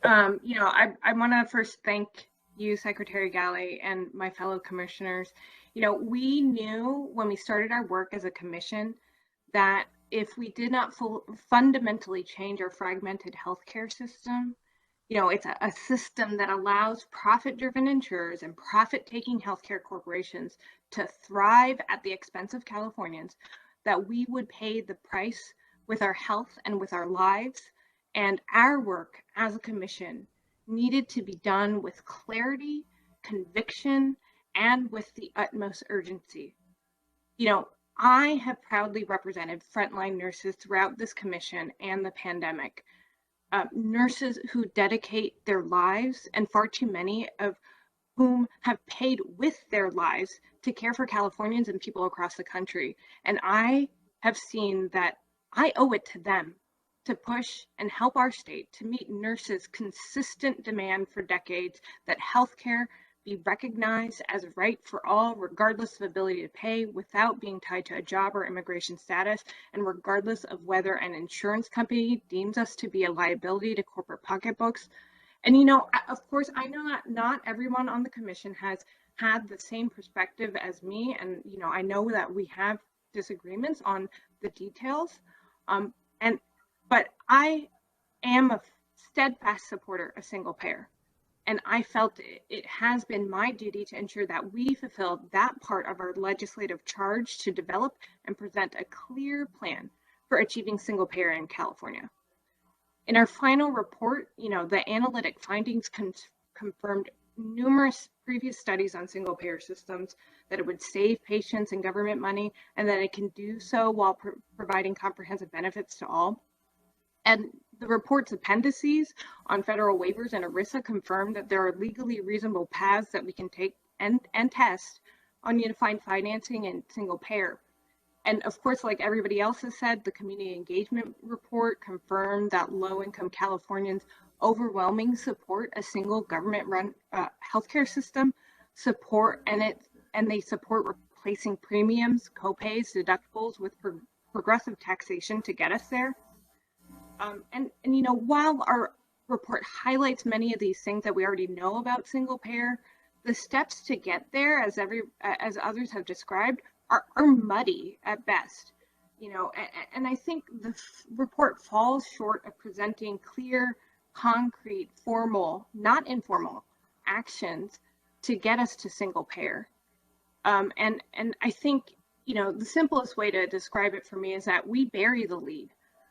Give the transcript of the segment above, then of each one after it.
I want to first thank you, Secretary Galley, and my fellow commissioners. We knew when we started our work as a commission that if we did not fundamentally change our fragmented healthcare system, it's a system that allows profit-driven insurers and profit-taking healthcare corporations to thrive at the expense of Californians, that we would pay the price with our health and with our lives. And our work as a commission needed to be done with clarity, conviction, and with the utmost urgency. I have proudly represented frontline nurses throughout this commission and the pandemic. Nurses who dedicate their lives, and far too many of whom have paid with their lives to care for Californians and people across the country. And I have seen that I owe it to them to push and help our state to meet nurses' consistent demand for decades that healthcare be recognized as a right for all, regardless of ability to pay, without being tied to a job or immigration status, and regardless of whether an insurance company deems us to be a liability to corporate pocketbooks. And, of course, I know that not everyone on the commission has had the same perspective as me. And, I know that we have disagreements on the details. But I am a steadfast supporter of single payer. And I felt it has been my duty to ensure that we fulfill that part of our legislative charge to develop and present a clear plan for achieving single payer in California. In our final report, the analytic findings confirmed numerous previous studies on single payer systems, that it would save patients and government money, and that it can do so while providing comprehensive benefits to all. And the report's appendices on federal waivers and ERISA confirm that there are legally reasonable paths that we can take and test on unified financing and single payer. And of course, like everybody else has said, the community engagement report confirmed that low-income Californians overwhelmingly support a single government-run healthcare system, and they support replacing premiums, copays, deductibles with progressive taxation to get us there. While our report highlights many of these things that we already know about single payer, the steps to get there, as others have described, are muddy at best. And I think the report falls short of presenting clear, concrete, formal, not informal actions to get us to single payer. And I think, the simplest way to describe it for me is that we bury the lead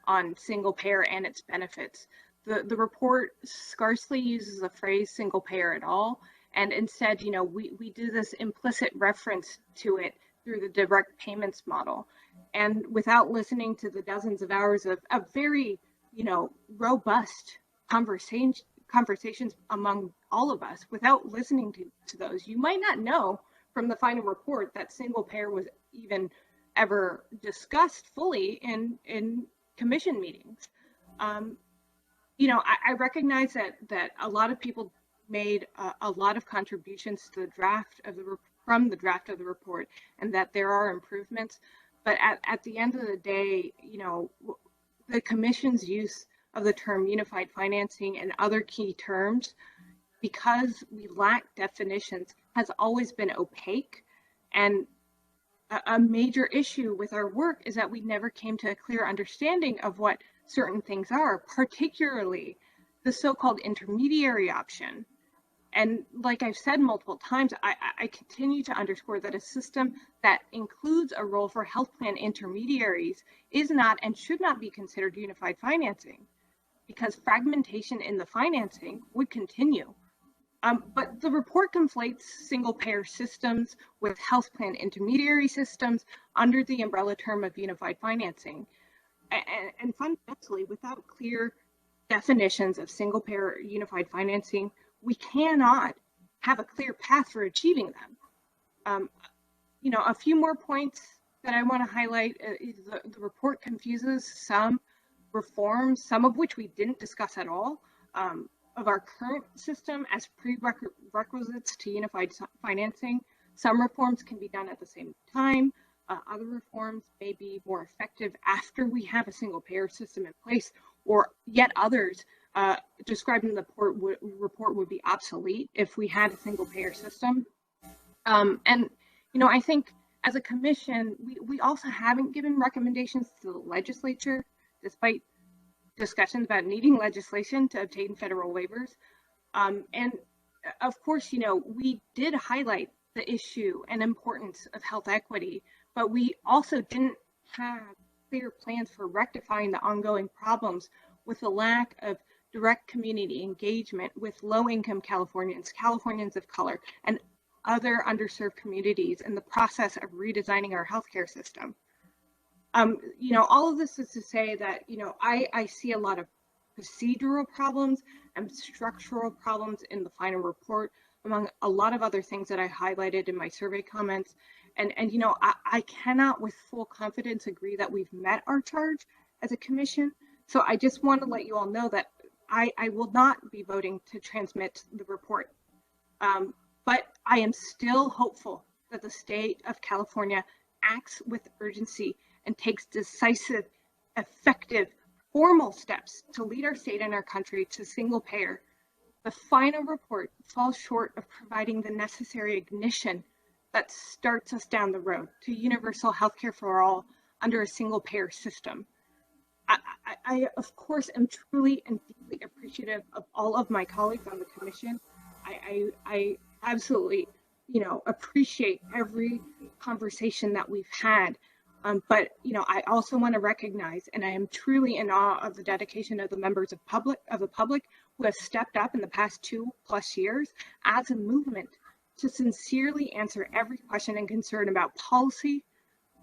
on single payer and its benefits. The report scarcely uses the phrase single payer at all. And instead, we do this implicit reference to it through the direct payments model. And without listening to the dozens of hours of very, robust conversations among all of us, without listening to those, you might not know from the final report that single payer was even ever discussed fully in commission meetings. I recognize that a lot of people made a lot of contributions to the draft of from the draft of the report, and that there are improvements. But at the end of the day, the commission's use of the term unified financing and other key terms, because we lack definitions, has always been opaque. And a major issue with our work is that we never came to a clear understanding of what certain things are, particularly the so-called intermediary option. And like I've said multiple times, I continue to underscore that a system that includes a role for health plan intermediaries is not and should not be considered unified financing, because fragmentation in the financing would continue. But the report conflates single payer systems with health plan intermediary systems under the umbrella term of unified financing. And fundamentally, without clear definitions of single payer unified financing, we cannot have a clear path for achieving them. A few more points that I want to highlight is the report confuses some reforms, some of which we didn't discuss at all, of our current system as prerequisites to unified financing. Some reforms can be done at the same time. Other reforms may be more effective after we have a single payer system in place, or yet others described in the report would be obsolete if we had a single payer system. And, I think as a commission, we also haven't given recommendations to the legislature, despite discussions about needing legislation to obtain federal waivers. And of course, we did highlight the issue and importance of health equity, but we also didn't have clear plans for rectifying the ongoing problems with the lack of direct community engagement with low-income Californians, Californians of color, and other underserved communities in the process of redesigning our healthcare system. All of this is to say that, I see a lot of procedural problems and structural problems in the final report, among a lot of other things that I highlighted in my survey comments. And I cannot with full confidence agree that we've met our charge as a commission. So I just want to let you all know that I will not be voting to transmit the report. But I am still hopeful that the state of California acts with urgency and takes decisive, effective, formal steps to lead our state and our country to single payer. The final report falls short of providing the necessary ignition that starts us down the road to universal healthcare for all under a single payer system. I of course, am truly and deeply appreciative of all of my colleagues on the commission. I absolutely, appreciate every conversation that we've had. But I also want to recognize, and I am truly in awe of the dedication of the members of the public who have stepped up in the past 2+ years as a movement to sincerely answer every question and concern about policy,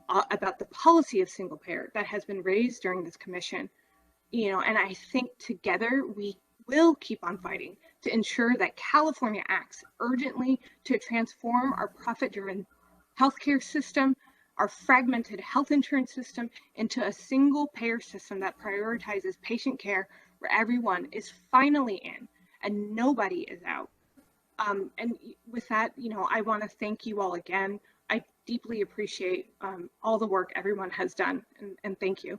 about the policy of single payer that has been raised during this commission. And I think together we will keep on fighting to ensure that California acts urgently to transform our profit-driven healthcare system, our fragmented health insurance system, into a single payer system that prioritizes patient care where everyone is finally in and nobody is out. And with that, I want to thank you all again. I deeply appreciate all the work everyone has done, and thank you.